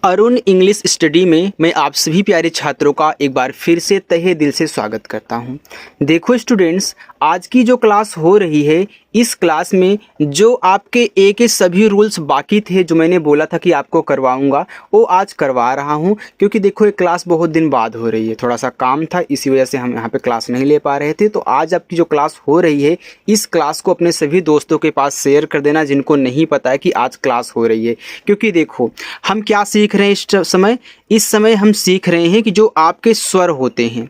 Arun English study में मैं आप सभी प्यारे छात्रों का एक बार फिर से तहे दिल से स्वागत करता हूं। देखो स्टूडेंट्स, आज की जो क्लास हो रही है इस क्लास में जो आपके ए के सभी रूल्स बाकी थे जो मैंने बोला था कि आपको करवाऊंगा वो आज करवा रहा हूं, क्योंकि देखो ये क्लास बहुत दिन बाद हो रही है। थोड़ा सा काम था इसी वजह से हम यहाँ पे क्लास नहीं ले पा रहे थे। तो आज आपकी जो क्लास हो रही है इस क्लास को अपने सभी दोस्तों के पास शेयर कर देना जिनको नहीं पता है कि आज क्लास हो रही है। क्योंकि देखो हम क्या सीख रहे हैं इस समय हम सीख रहे हैं कि जो आपके स्वर होते हैं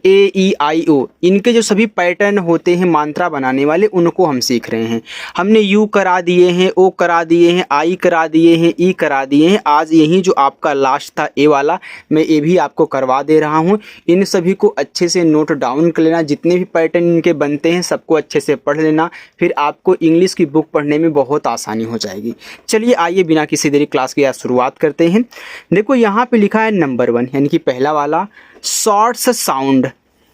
ए ई आई ओ, इनके जो सभी पैटर्न होते हैं मात्रा बनाने वाले उनको हम सीख रहे हैं। हमने यू करा दिए हैं, ओ करा दिए हैं, आई करा दिए हैं, ई करा दिए हैं। आज यही जो आपका लास्ट था ए वाला, मैं ये भी आपको करवा दे रहा हूँ। इन सभी को अच्छे से नोट डाउन कर लेना, जितने भी पैटर्न इनके बनते हैं सबको अच्छे से पढ़ लेना, फिर आपको इंग्लिश की बुक पढ़ने में बहुत आसानी हो जाएगी। चलिए आइए बिना किसी देरी क्लास की आज शुरुआत करते हैं। देखो यहाँ पे लिखा है नंबर 1 यानी कि पहला वाला शॉर्ट्स साउंड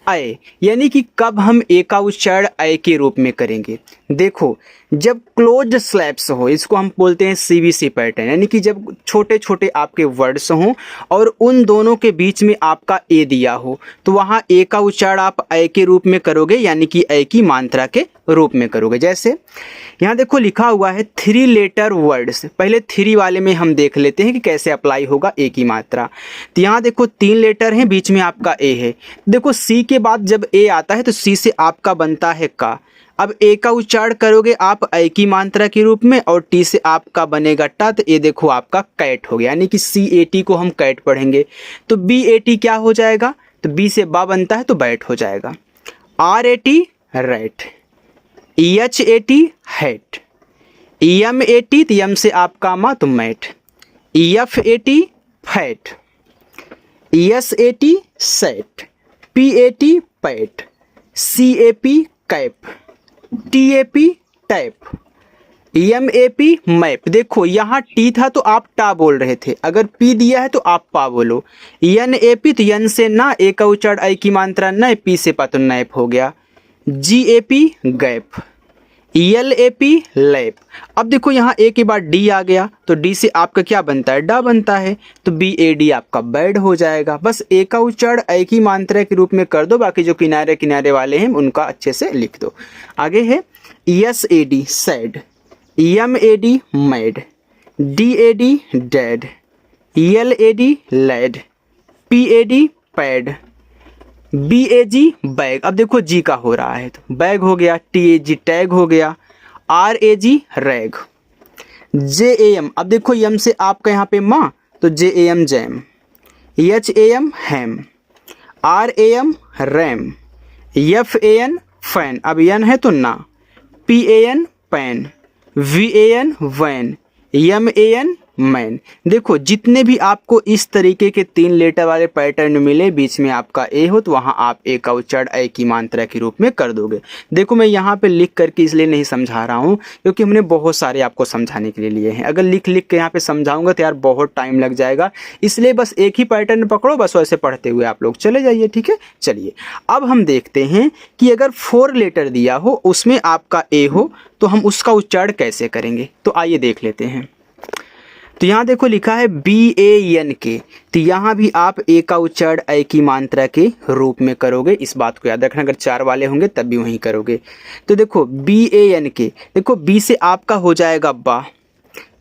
अय, यानी कि कब हम ए का उच्चारण अय के रूप में करेंगे। देखो जब क्लोज्ड स्लैप्स हो, इसको हम बोलते हैं सीबीसी पैटर्न, यानी कि जब छोटे छोटे आपके वर्ड्स हों और उन दोनों के बीच में आपका ए दिया हो तो वहाँ ए का उच्चारण आप अय के रूप में करोगे, यानी कि अय की मात्रा के रूप में करोगे। जैसे यहाँ देखो लिखा हुआ है 3 लेटर वर्ड्स। पहले 3 वाले में हम देख लेते हैं कि कैसे अप्लाई होगा ए की मात्रा। तो यहाँ देखो 3 लेटर हैं, बीच में आपका ए है। देखो सी के बाद जब ए आता है तो सी से आपका बनता है का। अब ए का उच्चारण करोगे आप अय की मात्रा के रूप में और टी से आपका बनेगा टा, तो ये देखो आपका कैट हो गया, यानी कि सी ए टी को हम कैट पढ़ेंगे। तो बी ए टी क्या हो जाएगा, तो बी से बा बनता है तो बैट हो जाएगा। R A T rat, H A T hat, M A T तो यम से आपका मा तो mat, F A T fat, S A T sat, P A T pat, C A P cap, T A P tap, M A P map. देखो यहाँ T था तो आप टा बोल रहे थे, अगर पी दिया है तो आप पा बोलो। एन ए पी तो यन से ना, ए का उच्चारण आई की मात्रा न, पी से पा तो नैप हो गया। G A P gap, L A P lap. अब देखो यहाँ ए के बाद डी आ गया तो डी से आपका क्या बनता है, डा बनता है, तो बी ए डी आपका बैड हो जाएगा। बस ए का उच्चारण ए की मात्रा के रूप में कर दो, बाकी जो किनारे किनारे वाले हैं उनका अच्छे से लिख दो। आगे है S A D sad, M A D mad, D A D dad, L A D lad, P A D pad, B A G bag. अब देखो जी का हो रहा है तो बैग हो गया, टी ए जी टैग हो गया, R A G rag, J A M. अब देखो यम से आपका यहाँ पे माँ तो J A M jam, H A M ham, R A M ram, F A N fan, अब एन है तो ना, P A N pan, V A N van, M A N man. देखो जितने भी आपको इस तरीके के 3 लेटर वाले पैटर्न मिले, बीच में आपका ए हो तो वहाँ आप ए का उच्चारण ए की मात्रा के रूप में कर दोगे। देखो मैं यहाँ पे लिख करके इसलिए नहीं समझा रहा हूँ क्योंकि हमने बहुत सारे आपको समझाने के लिए लिए हैं। अगर लिख लिख के यहाँ पे समझाऊंगा तो यार बहुत टाइम लग जाएगा, इसलिए बस एक ही पैटर्न पकड़ो, बस वैसे पढ़ते हुए आप लोग चले जाइए। ठीक है, चलिए अब हम देखते हैं कि अगर 4 लेटर दिया हो उसमें आपका ए हो तो हम उसका उच्चारण कैसे करेंगे। तो आइए देख लेते हैं। तो यहाँ देखो लिखा है बी ए एन के, तो यहाँ भी आप ए का उच्चारण ए की मात्रा के रूप में करोगे। इस बात को याद रखना, अगर 4 वाले होंगे तब भी वहीं करोगे। तो देखो बी ए एन के, देखो बी से आपका हो जाएगा बा,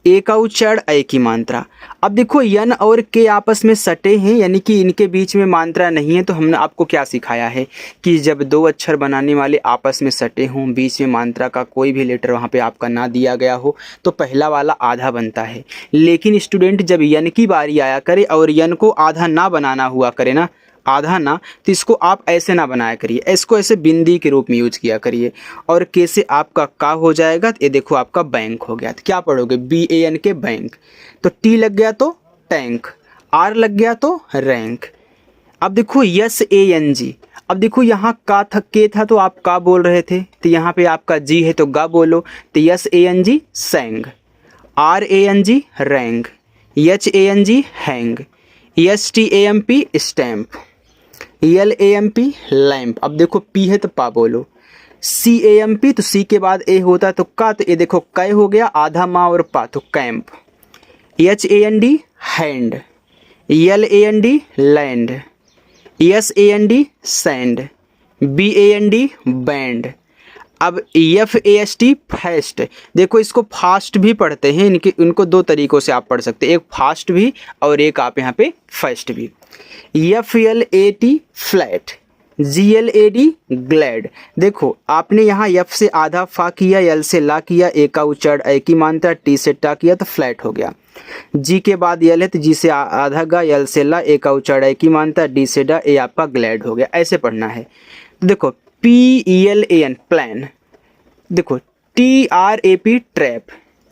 ए का उच्चारण ए की मात्रा। अब देखो यन और के आपस में सटे हैं, यानी कि इनके बीच में मात्रा नहीं है। तो हमने आपको क्या सिखाया है कि जब 2 अक्षर बनाने वाले आपस में सटे हों, बीच में मात्रा का कोई भी लेटर वहाँ पे आपका ना दिया गया हो तो पहला वाला आधा बनता है। लेकिन स्टूडेंट जब यन की बारी आया करे और यन को आधा ना बनाना हुआ करे ना, आधा ना, तो इसको आप ऐसे ना बनाया करिए, इसको ऐसे बिंदी के रूप में यूज किया करिए। और के से आपका का हो जाएगा तो ये देखो आपका बैंक हो गया। तो क्या पढ़ोगे, बी ए एन के बैंक, तो टी लग गया तो टैंक, आर लग गया तो रैंक। अब देखो यस ए एन जी, अब देखो यहाँ का था, के था तो आप का बोल रहे थे, तो यहाँ पे आपका जी है तो गा बोलो। तो S A N G sang, R A N G rang, H A N G hang, S T A M P stamp, L A M P lamp. अब देखो पी है तो पा बोलो, सी ए एम पी तो सी के बाद ए होता है तो का, तो ये देखो कै हो गया, आधा माँ और पा तो camp, HAND hand, LAND land, SAND sand, BAND band. अब FAST फास्ट, देखो इसको फास्ट भी पढ़ते हैं, इनको दो तरीक़ों से आप पढ़ सकते हैं, एक फास्ट भी और एक आप यहाँ पे फास्ट भी। FLAT flat, GLAD glad. देखो आपने यहाँ F से आधा फा किया, L से ला किया, ए का उच्चारण ए की मानता, T से टा किया तो फ्लैट हो गया। G के बाद L है तो G से आधा गा, L से ला, ए का उच्चारण ए की मानता, D से डा, ए आपका ग्लैड हो गया। ऐसे पढ़ना है। देखो PELAN प्लान, देखो TRAP trap,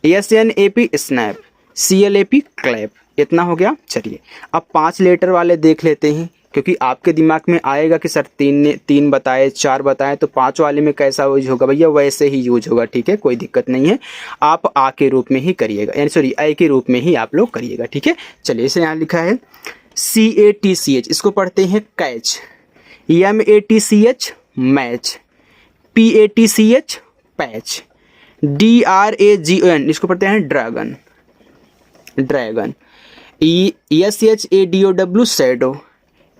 SNAP snap, CLAP clap. इतना हो गया। चलिए अब 5 लेटर वाले देख लेते हैं, क्योंकि आपके दिमाग में आएगा कि सर 3 बताए 4 बताए तो 5 वाले में कैसा यूज होगा। भैया वैसे ही यूज होगा, ठीक है, कोई दिक्कत नहीं है। आप आ के रूप में ही करिएगा, यानी सॉरी ए के रूप में ही आप लोग करिएगा, ठीक है। चलिए इसे यहाँ लिखा है CATCH, इसको पढ़ते हैं catch, MATCH match, PATCH patch, DRAGON इसको पढ़ते हैं dragon, dragon, SHADOW shadow,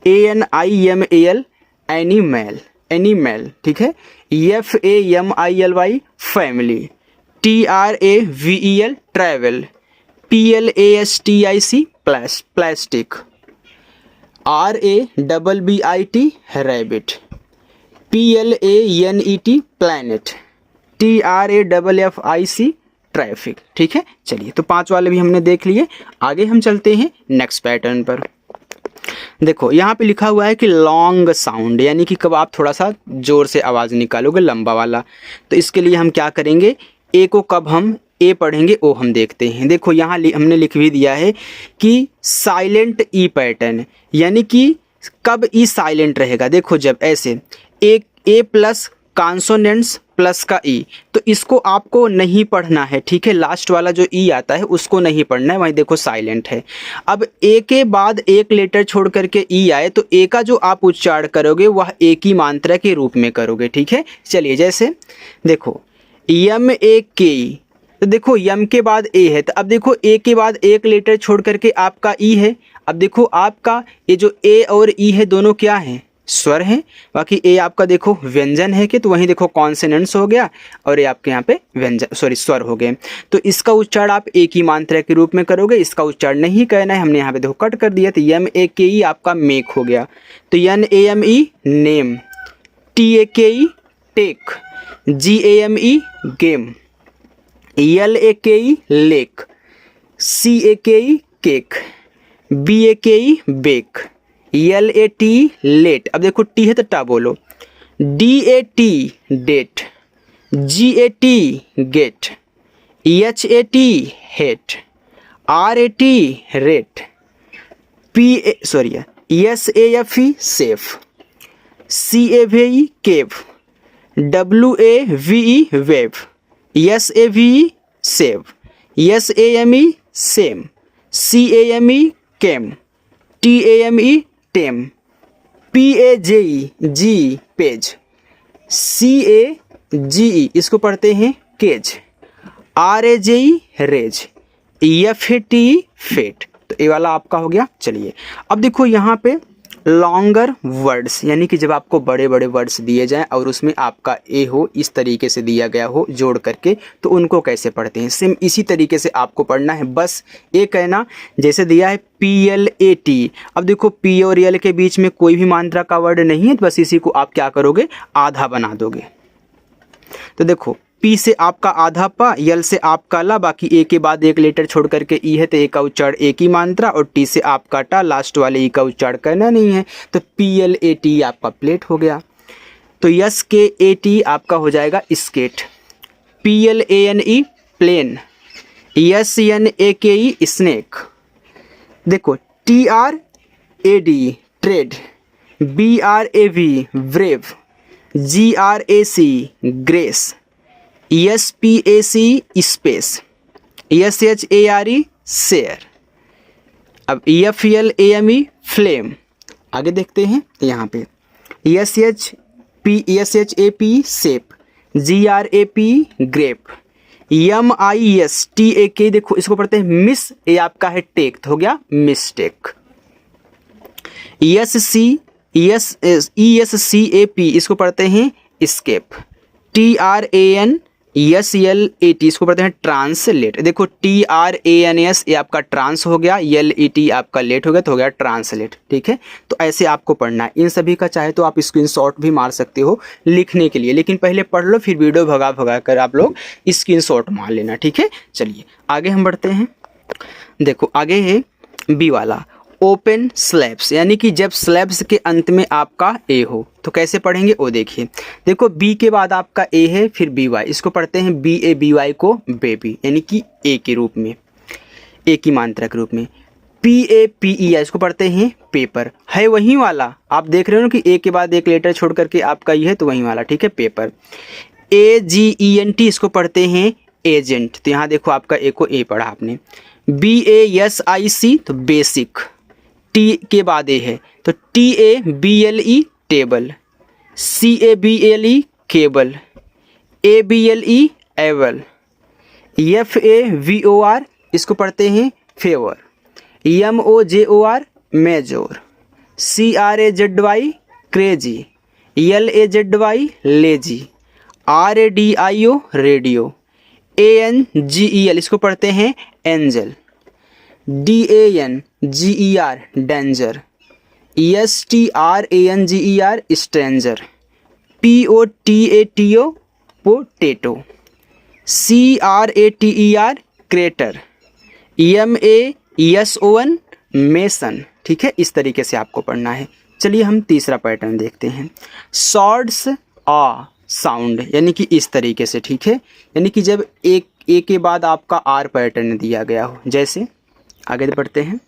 ANIMAL animal, animal, ठीक है। FAMILY family, TRAVEL travel, PLASTIC plastic, RABBIT rabbit, PLANET planet, TRAFFIC traffic, ठीक है। चलिए तो 5 वाले भी हमने देख लिए। आगे हम चलते हैं नेक्स्ट पैटर्न पर। देखो यहाँ पे लिखा हुआ है कि लॉन्ग साउंड, यानी कि कब आप थोड़ा सा जोर से आवाज़ निकालोगे, लंबा वाला। तो इसके लिए हम क्या करेंगे, ए को कब हम ए पढ़ेंगे वो हम देखते हैं। देखो यहाँ हमने लिख भी दिया है कि साइलेंट ई पैटर्न, यानी कि कब ई साइलेंट रहेगा। देखो जब ऐसे एक ए प्लस कॉन्सोनेंट्स प्लस का ई, तो इसको आपको नहीं पढ़ना है, ठीक है। लास्ट वाला जो ई आता है उसको नहीं पढ़ना है, वहीं देखो साइलेंट है। अब ए के बाद एक लेटर छोड़ करके ई आए तो ए का जो आप उच्चारण करोगे वह ए की मात्रा के रूप में करोगे, ठीक है। चलिए जैसे देखो YAMAKE, तो देखो यम के बाद ए है, तो अब देखो ए के बाद एक लेटर छोड़ करके आपका ई है। अब देखो आपका ये जो ए और ई है दोनों क्या हैं, स्वर हैं। बाकी ए आपका देखो व्यंजन है कि, तो वहीं देखो कॉन्सोनेंट्स हो गया और ये आपके यहाँ पे व्यंजन सॉरी स्वर हो गए। तो इसका उच्चारण आप ए की मात्रा के रूप में करोगे, इसका उच्चारण नहीं कहना है, हमने यहाँ पे देखो कट कर दिया। तो YAMAKE आपका मेक हो गया, तो NAME name, TAKE take, GAME game, LAKE lake, CAKE cake, BAKE bake, LATE late. अब देखो टी है तो टा बोलो, DAT date, GAT gate, HAT hate, RAT rate, SAFE safe, CAVE cave, WAVE wave, SAVE save, SAME same, CAME came, TAME tame, PAJE G page, CAGE इसको पढ़ते हैं cage, RAJE rage, FATE fate. तो ये वाला आपका हो गया। चलिए अब देखो यहाँ पे लॉन्गर वर्ड्स, यानी कि जब आपको बड़े बड़े वर्ड्स दिए जाएं और उसमें आपका ए हो, इस तरीके से दिया गया हो जोड़ करके, तो उनको कैसे पढ़ते हैं। सेम इसी तरीके से आपको पढ़ना है, बस ये कहना जैसे दिया है PLAT। अब देखो पी और एल के बीच में कोई भी मात्रा का वर्ड नहीं है, तो बस इसी को आप क्या करोगे, आधा बना दोगे। तो देखो पी से आपका आधा पा, यल से आपका ला, बाकी ए के बाद एक लेटर छोड़ करके ई है तो ए का उच्चारण ए की मात्रा, और टी से आपका टा, लास्ट वाले ई का उच्चारण करना नहीं है, तो PLAT आपका प्लेट हो गया। तो SKAT आपका हो जाएगा skate, PLANE plane, SNAKE snake. देखो TRAD trade, BRAV brave, GRAC grace, SPAC space, SHARE share. अब FLAME फ्लेम। आगे देखते हैं यहाँ पे SHAP shape, GRAP grape, MISTAK, देखो इसको पढ़ते हैं मिस, ये आपका है टेक, तो हो गया मिस्टेक। ESCAP, इसको पढ़ते हैं स्केप। TRANSLAT, इसको पढ़ते हैं ट्रांसलेट। देखो TRANS ये आपका ट्रांस हो गया, LET आपका लेट हो गया, तो हो गया ट्रांसलेट। ठीक है, तो ऐसे आपको पढ़ना है। इन सभी का चाहे तो आप स्क्रीनशॉट भी मार सकते हो लिखने के लिए, लेकिन पहले पढ़ लो, फिर वीडियो भगा भगा कर आप लोग स्क्रीनशॉट मार लेना। ठीक है, चलिए आगे हम बढ़ते हैं। देखो आगे है बी वाला, ओपन स्लैब्स, यानी कि जब स्लैब्स के अंत में आपका ए हो तो कैसे पढ़ेंगे वो देखिए। देखो बी के बाद आपका ए है, फिर BY, इसको पढ़ते हैं BABY को बेबी, यानी कि ए के रूप में, ए की मात्रा के रूप में। PAPER, इसको पढ़ते हैं पेपर, है वही वाला, आप देख रहे हो ना कि ए के बाद एक लेटर छोड़ करके आपका ये है, तो वही वाला। ठीक है, पेपर। AGENT, इसको पढ़ते हैं एजेंट, तो यहाँ देखो आपका ए को ए पढ़ा आपने। BASIC, तो बेसिक, टी के बाद ए है, तो TABLE table, CABLE cable, ABLE able, FAVOR, इसको पढ़ते हैं favour, MOJOR majeure, CRAZY crazy, LAZY lazy, RADIO radio, ANGEL, इसको पढ़ते हैं angel, DANGER danger, STRANGER stranger, POTATO potato, CRATER crater, MASON mason. ठीक है, इस तरीके से आपको पढ़ना है। चलिए हम तीसरा पैटर्न देखते हैं, शॉर्ट्स आ साउंड, यानी कि इस तरीके से। ठीक है, यानी कि जब एक ए के बाद आपका आर पैटर्न दिया गया हो, जैसे आगे बढ़ते हैं।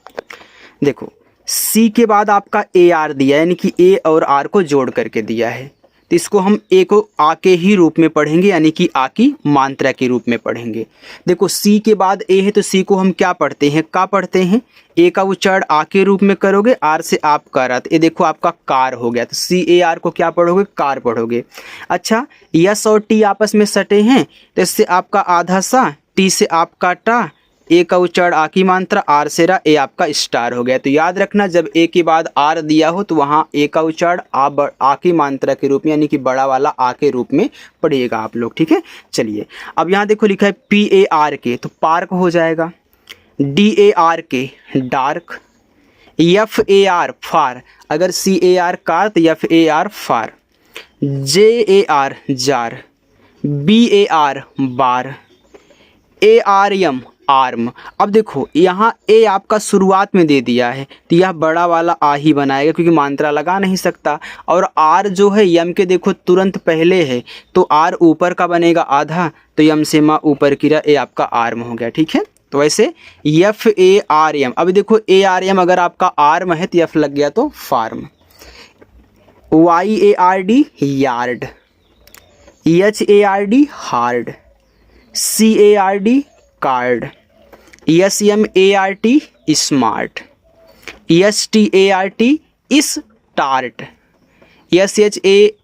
देखो सी के बाद आपका AR दिया, यानी कि ए और आर को जोड़ करके दिया है, तो इसको हम ए को आ के ही रूप में पढ़ेंगे, यानी कि आ की मात्रा के रूप में पढ़ेंगे। देखो सी के बाद ए है, तो सी को हम क्या पढ़ते हैं, का पढ़ते हैं, ए का उच्चारण आ के रूप में करोगे, आर से आप कर, ये देखो आपका कार हो गया, तो CAR को क्या पढ़ोगे, कार पढ़ोगे। अच्छा, यस और टी आपस में सटे हैं, तो इससे आपका आधा सा, टी से आपका टा, ए का उच्चारण आ की मात्रा, आर से रा, ए आपका स्टार हो गया। तो याद रखना, जब ए के बाद आर दिया हो तो वहाँ ए का उच्चारण आ की मात्रा के रूप में, यानी कि बड़ा वाला आ के रूप में पढ़िएगा आप लोग। ठीक है, चलिए अब यहाँ देखो लिखा है PARK, तो पार्क हो जाएगा। DARK डार्क, FAR फार, अगर CAR कार तो FAR फार, JAR जार, BAR बार, ARM आर्म। अब देखो यहाँ ए आपका शुरुआत में दे दिया है, तो यह बड़ा वाला आ ही बनाएगा, क्योंकि मात्रा लगा नहीं सकता। और आर जो है यम के देखो तुरंत पहले है, तो आर ऊपर का बनेगा आधा, तो यम से मा ऊपर की ए आपका आर्म हो गया। ठीक है, तो वैसे FARM। अब देखो ARM अगर आपका आर्म है तो F लग गया तो farm. YARD yard, HARD hard, CARD card, SMART smart, START start,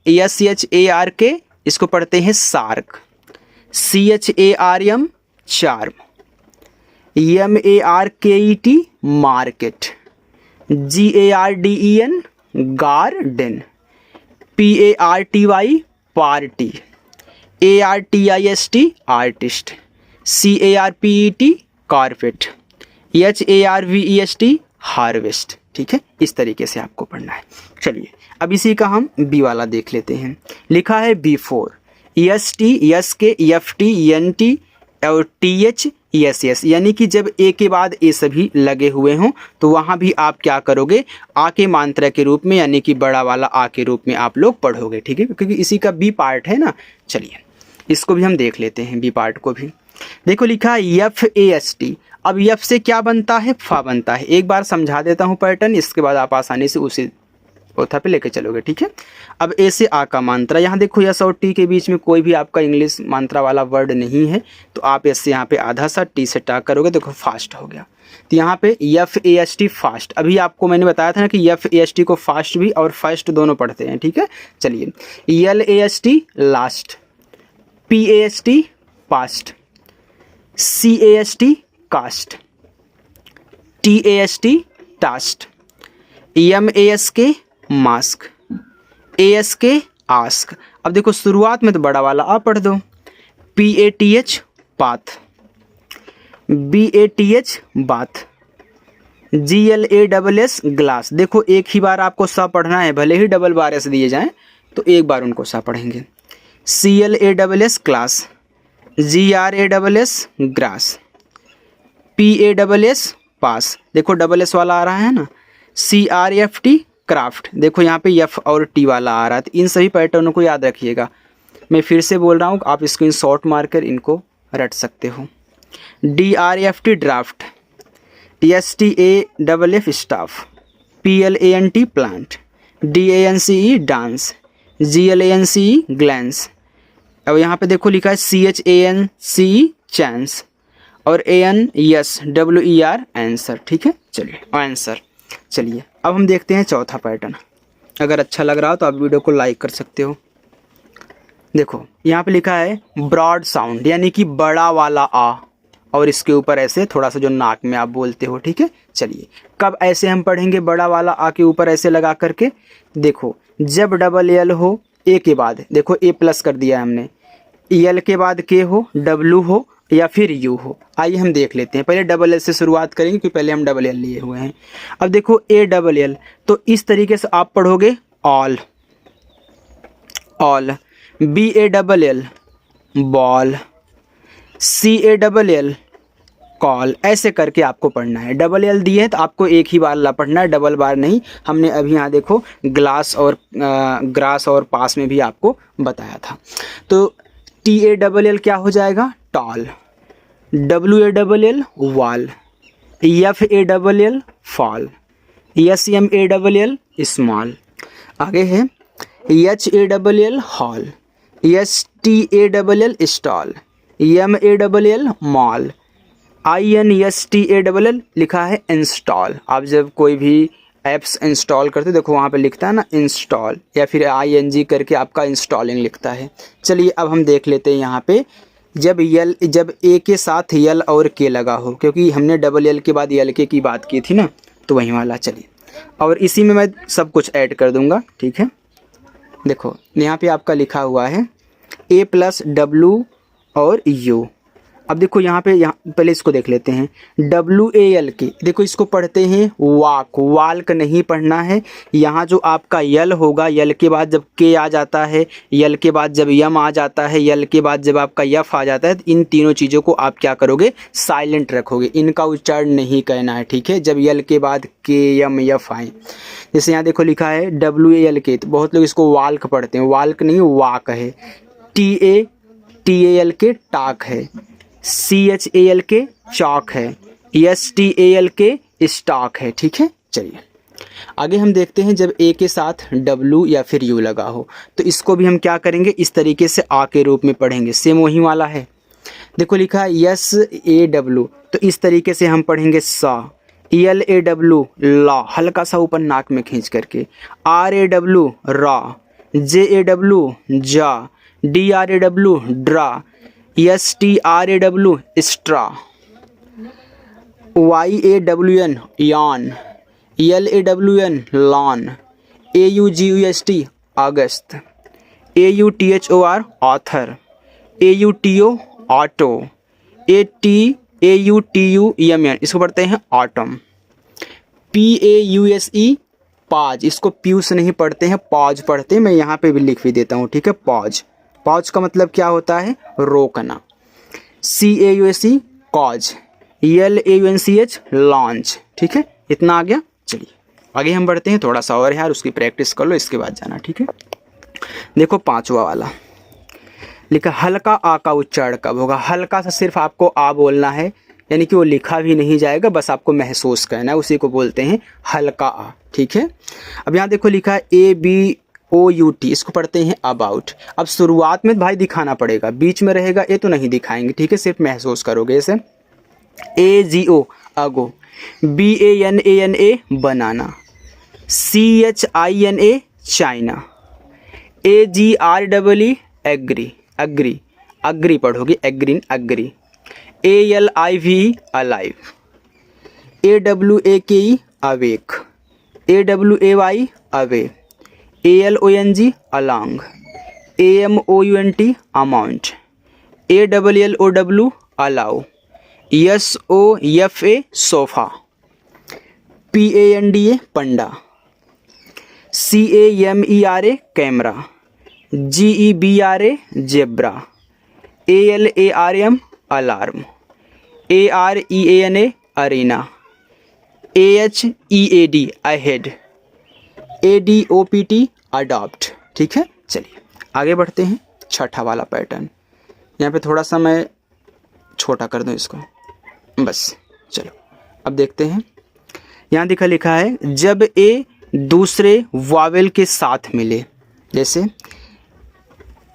SHARK इसको पढ़ते हैं shark, CHARM charm, MARKET market, GARDEN garden, PARTY party, ARTIST artist, CARPET carpet, HARVEST harvest. ठीक है, इस तरीके से आपको पढ़ना है। चलिए अब इसी का हम बी वाला देख लेते हैं। लिखा है B4, ST SK FT NT और TH SS, यानी कि जब ए के बाद ए सभी लगे हुए हों तो वहाँ भी आप क्या करोगे, आ के मात्रा के रूप में, यानी कि बड़ा वाला आ के रूप में आप लोग पढ़ोगे। ठीक है, क्योंकि इसी का बी पार्ट है ना। चलिए इसको भी हम देख लेते हैं, बी पार्ट को भी। देखो लिखा है FAST, अब एफ से क्या बनता है, फा बनता है। एक बार समझा देता हूँ पैटर्न, इसके बाद आप आसानी से उसे चौथा पे लेके चलोगे। ठीक है, अब ए से आ का मात्रा, यहाँ देखो यस और टी के बीच में कोई भी आपका इंग्लिश मात्रा वाला वर्ड नहीं है, तो आप एस से यहाँ पे आधा सा, टी से टा करोगे, देखो फास्ट हो गया। तो यहाँ पे FAST फास्ट, अभी आपको मैंने बताया था ना कि FAST को फास्ट भी और फर्स्ट दोनों पढ़ते हैं। ठीक है, चलिए LAST last, PAST past, CAST cast, TAST टास्ट, MASK मास्क, ASK आस्क। अब देखो शुरुआत में तो बड़ा वाला आ पढ़ दो, PATH path, BATH bath, GLASS glass. देखो एक ही बार आपको सा पढ़ना है, भले ही डबल बार ऐसे दिए जाएं तो एक बार उनको सा पढ़ेंगे। CLASS class, GRASS grass, PASS पास, देखो डबल एस वाला आ रहा है ना। CRAFT क्राफ्ट, देखो यहाँ पे F और T वाला आ रहा है। तो इन सभी पैटर्नों को याद रखिएगा। मैं फिर से बोल रहा हूँ, आप स्क्रीनशॉट मारकर इनको रट सकते हो। DRAFT draft, STAFF staff, PLANT plant, DANCE dance, GLANCE glance. अब यहाँ पे देखो लिखा है CHANCE चांस और ANSWER आंसर। ठीक है, चलिए आंसर। चलिए अब हम देखते हैं चौथा पैटर्न। अगर अच्छा लग रहा हो तो आप वीडियो को लाइक कर सकते हो। देखो यहाँ पे लिखा है ब्रॉड साउंड, यानी कि बड़ा वाला आ, और इसके ऊपर ऐसे थोड़ा सा जो नाक में आप बोलते हो। ठीक है, चलिए कब ऐसे हम पढ़ेंगे बड़ा वाला आ के ऊपर ऐसे लगा करके। देखो जब डबल एल हो, ए के बाद देखो ए प्लस कर दिया हमने, एल के बाद के हो, डब्लू हो या फिर यू हो। आइए हम देख लेते हैं। पहले डबल एल से शुरुआत करेंगे क्योंकि पहले हम डबल एल लिए हुए हैं। अब देखो ए डबल एल, तो इस तरीके से आप पढ़ोगे all, all. BALL ball, CALL call. ऐसे करके आपको पढ़ना है। डबल एल दिए है तो आपको एक ही बार ला पढ़ना है, डबल बार नहीं। हमने अभी यहाँ देखो ग्लास और ग्रास और पास में भी आपको बताया था। तो TALL क्या हो जाएगा, tall, WALL wall, FALL fall, SMALL small. आगे है HALL hall, STALL stall, MALL mall, INSTALL लिखा है इंस्टॉल। आप जब कोई भी ऐप्स इंस्टॉल करते देखो वहाँ पे लिखता है ना इंस्टॉल, या फिर ING करके आपका इंस्टॉलिंग लिखता है। चलिए अब हम देख लेते हैं यहाँ पे जब ए के साथ यल और के लगा हो, क्योंकि हमने डबल एल के बाद यल के की बात की थी ना, तो वही वाला। चलिए और इसी में मैं सब कुछ ऐड कर दूंगा। ठीक है, देखो यहाँ पे आपका लिखा हुआ है A + W और U। अब देखो यहाँ पे, पहले इसको देख लेते हैं। WAL के, देखो इसको पढ़ते हैं वाक, वाल्क नहीं पढ़ना है। यहाँ जो आपका यल होगा, यल के बाद जब के आ जाता है, यल के बाद जब यम आ जाता है, यल के बाद जब आपका यफ आ जाता है, तो इन तीनों चीज़ों को आप क्या करोगे, साइलेंट रखोगे। इनका उच्चारण नहीं करना है। ठीक है, जब यल के बाद के यम यफ आए। जैसे यहाँ देखो लिखा है WAL के, तो बहुत लोग इसको वाल्क पढ़ते हैं, वाल्क नहीं वाक है। TAL के टाक है, CHAL के चौक है, STAL के स्टॉक है। ठीक है, चलिए आगे हम देखते हैं जब ए के साथ W या फिर U लगा हो, तो इसको भी हम क्या करेंगे, इस तरीके से आ के रूप में पढ़ेंगे। सेम वही वाला है। देखो लिखा है SAW, तो इस तरीके से हम पढ़ेंगे सा, LAW ला, हल्का सा ऊपर नाक में खींच करके, RAW रा, JAW जा, DRAW draw, STRAW straw, YAWN यान, LAWN लॉन, AUGUST अगस्त, AUTHOR author, AUTO auto, AUTUMN इसको पढ़ते हैं ऑटम, PAUSE पाज, इसको प्यूस नहीं पढ़ते हैं, पॉज पढ़ते हैं। मैं यहाँ पे भी लिख भी देता हूँ। ठीक है, पॉज, पॉज का मतलब क्या होता है, रोकना। CAUSE cause, LAUNCH launch. ठीक है, इतना आ गया। चलिए आगे हम बढ़ते हैं। थोड़ा सा और यार उसकी प्रैक्टिस कर लो, इसके बाद जाना। ठीक है, देखो पांचवा वाला लिखा हल्का आ का उच्चारण कब होगा। हल्का सा सिर्फ आपको आ बोलना है, यानी कि वो लिखा भी नहीं जाएगा, बस आपको महसूस करना है, उसी को बोलते हैं हल्का आ। ठीक है, अब यहाँ देखो लिखा है ABOUT, इसको पढ़ते हैं अबाउट। अब शुरुआत में भाई दिखाना पड़ेगा, बीच में रहेगा ये तो नहीं दिखाएंगे। ठीक है, सिर्फ महसूस करोगे इसे। AGO ago, BANANA banana, CHINA China, AGREE agree, agree, agree पढ़ोगे, एग्रीन agree, ALIVE alive, AWAKE awake, AWAY away, ALONG along, AMOUNT amount, ALLOW allow, SOFA sofa, PANDA panda, CAMERA camera, GEBRA zebra, ALARM alarm, AREANA arena, AHEAD ahead, ADOPT adopt। ठीक है, चलिए आगे बढ़ते हैं। छठा वाला पैटर्न, यहाँ पे थोड़ा सा मैं छोटा कर दूँ इसको, बस। चलो अब देखते हैं। यहाँ लिखा है जब ए दूसरे वावेल के साथ मिले, जैसे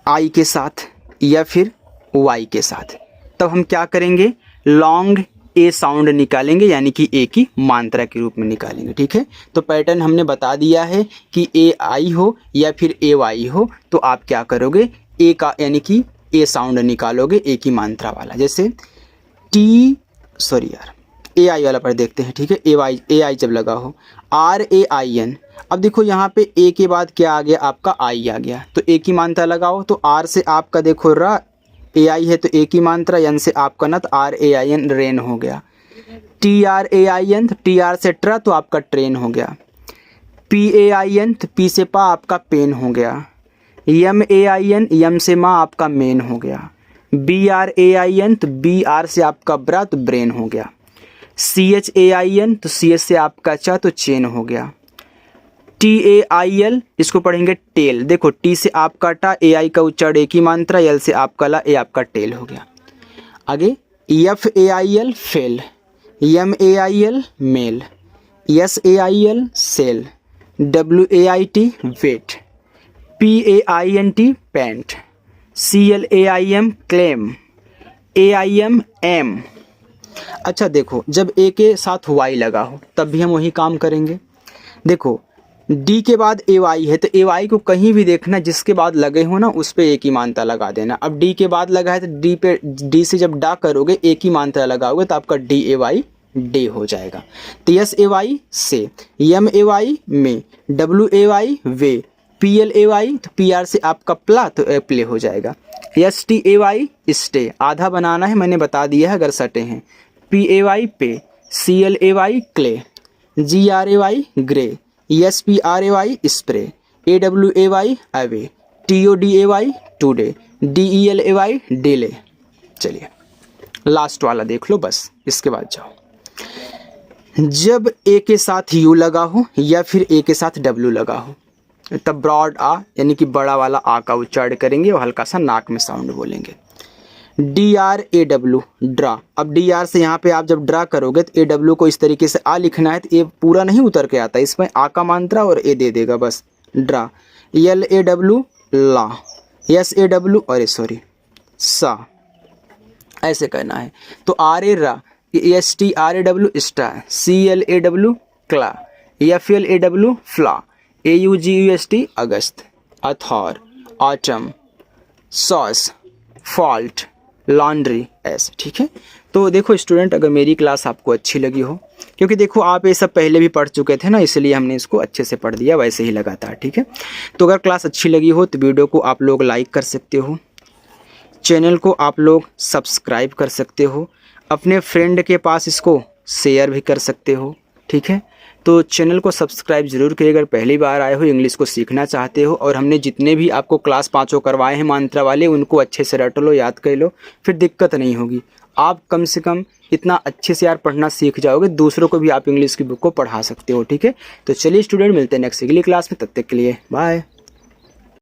आई के साथ या फिर वाई के साथ, तब हम क्या करेंगे, लॉन्ग ए साउंड निकालेंगे, यानी कि ए की मात्रा के रूप में निकालेंगे। ठीक है, तो पैटर्न हमने बता दिया है कि ए आई हो या फिर ए वाई हो, तो आप क्या करोगे, ए का यानी कि ए साउंड निकालोगे ए की मात्रा वाला। जैसे ए आई वाला पर देखते हैं। ठीक है, ए आई जब लगा हो, RAIN। अब देखो यहाँ पे ए के बाद क्या आ गया, आपका आई आ गया, तो ए की मात्रा लगाओ, तो आर से आपका देखो रा, ए आई है तो ए की मात्रा, एन से आपका ना, तो RAIN रेन हो गया। TRAIN, तो TR से ट्रा, तो आपका ट्रेन हो गया। PAIN, तो पी से पा, आपका पेन हो गया। MAIN, यम से माँ, आपका मेन हो गया। BRAIN, तो BR से आपका ब्रा, तो ब्रेन हो गया। CHAIN, तो CS से आपका चा, तो चेन हो गया। TAIL, इसको पढ़ेंगे टेल। देखो टी से आपका टा, AI का उच्चारण ए की मात्रा, एल से आपका ला, ए आपका टेल हो गया। आगे FAIL fail, MAIL mail, SAIL sail, WAIT wait, PAINT paint, CLAIM claim, AIM aim. अच्छा देखो, जब ए के साथ वाई लगा हो तब भी हम वही काम करेंगे। देखो डी के बाद ए वाई है, तो ए वाई को कहीं भी देखना जिसके बाद लगे हो ना, उस पे ए की मात्रा लगा देना। अब डी के बाद लगा है तो डी से जब डा करोगे ए की मात्रा लगाओगे तो आपका DAY डे हो जाएगा। तो SAY से, MAY में, WAY वे, PLAY तो PR से आपका प्ला, तो प्ले हो जाएगा। STAY स्टे, आधा बनाना है, मैंने बता दिया है अगर सटे हैं। PAY पे, CLAY clay, GRAY grey, SPRAY spray, AWAY away, TODAY today, DELAY डेले। चलिए लास्ट वाला देख लो, बस इसके बाद जाओ। जब ए के साथ यू लगा हो या फिर ए के साथ W लगा हो, तब ब्रॉड आ यानी कि बड़ा वाला आ का उच्चारण करेंगे और हल्का सा नाक में साउंड बोलेंगे। DRAW draw. अब DR से यहाँ पे आप जब ड्रा करोगे तो AW को इस तरीके से आ लिखना है, तो ये पूरा नहीं उतर के आता, इसमें आ का मात्रा और ए दे देगा बस, ड्रा। LAW ला, SAW अरे सॉरी सा, ऐसे करना है। तो RA रा, STRAW स्टार, CLAW क्ला, FLAW फ्ला, AUGUST अगस्त, अथॉर ऑटम, सॉस फॉल्ट, लॉन्ड्री ऐसे। ठीक है, तो देखो स्टूडेंट, अगर मेरी क्लास आपको अच्छी लगी हो, क्योंकि देखो आप ये सब पहले भी पढ़ चुके थे ना, इसलिए हमने इसको अच्छे से पढ़ दिया, वैसे ही लगातार। ठीक है, तो अगर क्लास अच्छी लगी हो तो वीडियो को आप लोग लाइक कर सकते हो, चैनल को आप लोग सब्सक्राइब कर सकते हो, अपने फ्रेंड के पास इसको शेयर भी कर सकते हो। ठीक है, तो चैनल को सब्सक्राइब जरूर करिए अगर पहली बार आए हो, इंग्लिश को सीखना चाहते हो। और हमने जितने भी आपको क्लास 5 करवाए हैं मात्रा वाले, उनको अच्छे से रट लो, याद कर लो, फिर दिक्कत नहीं होगी। आप कम से कम इतना अच्छे से यार पढ़ना सीख जाओगे, दूसरों को भी आप इंग्लिश की बुक को पढ़ा सकते हो। ठीक है, तो चलिए स्टूडेंट, मिलते हैं नेक्स्ट अगली क्लास में, तब तक के लिए बाय।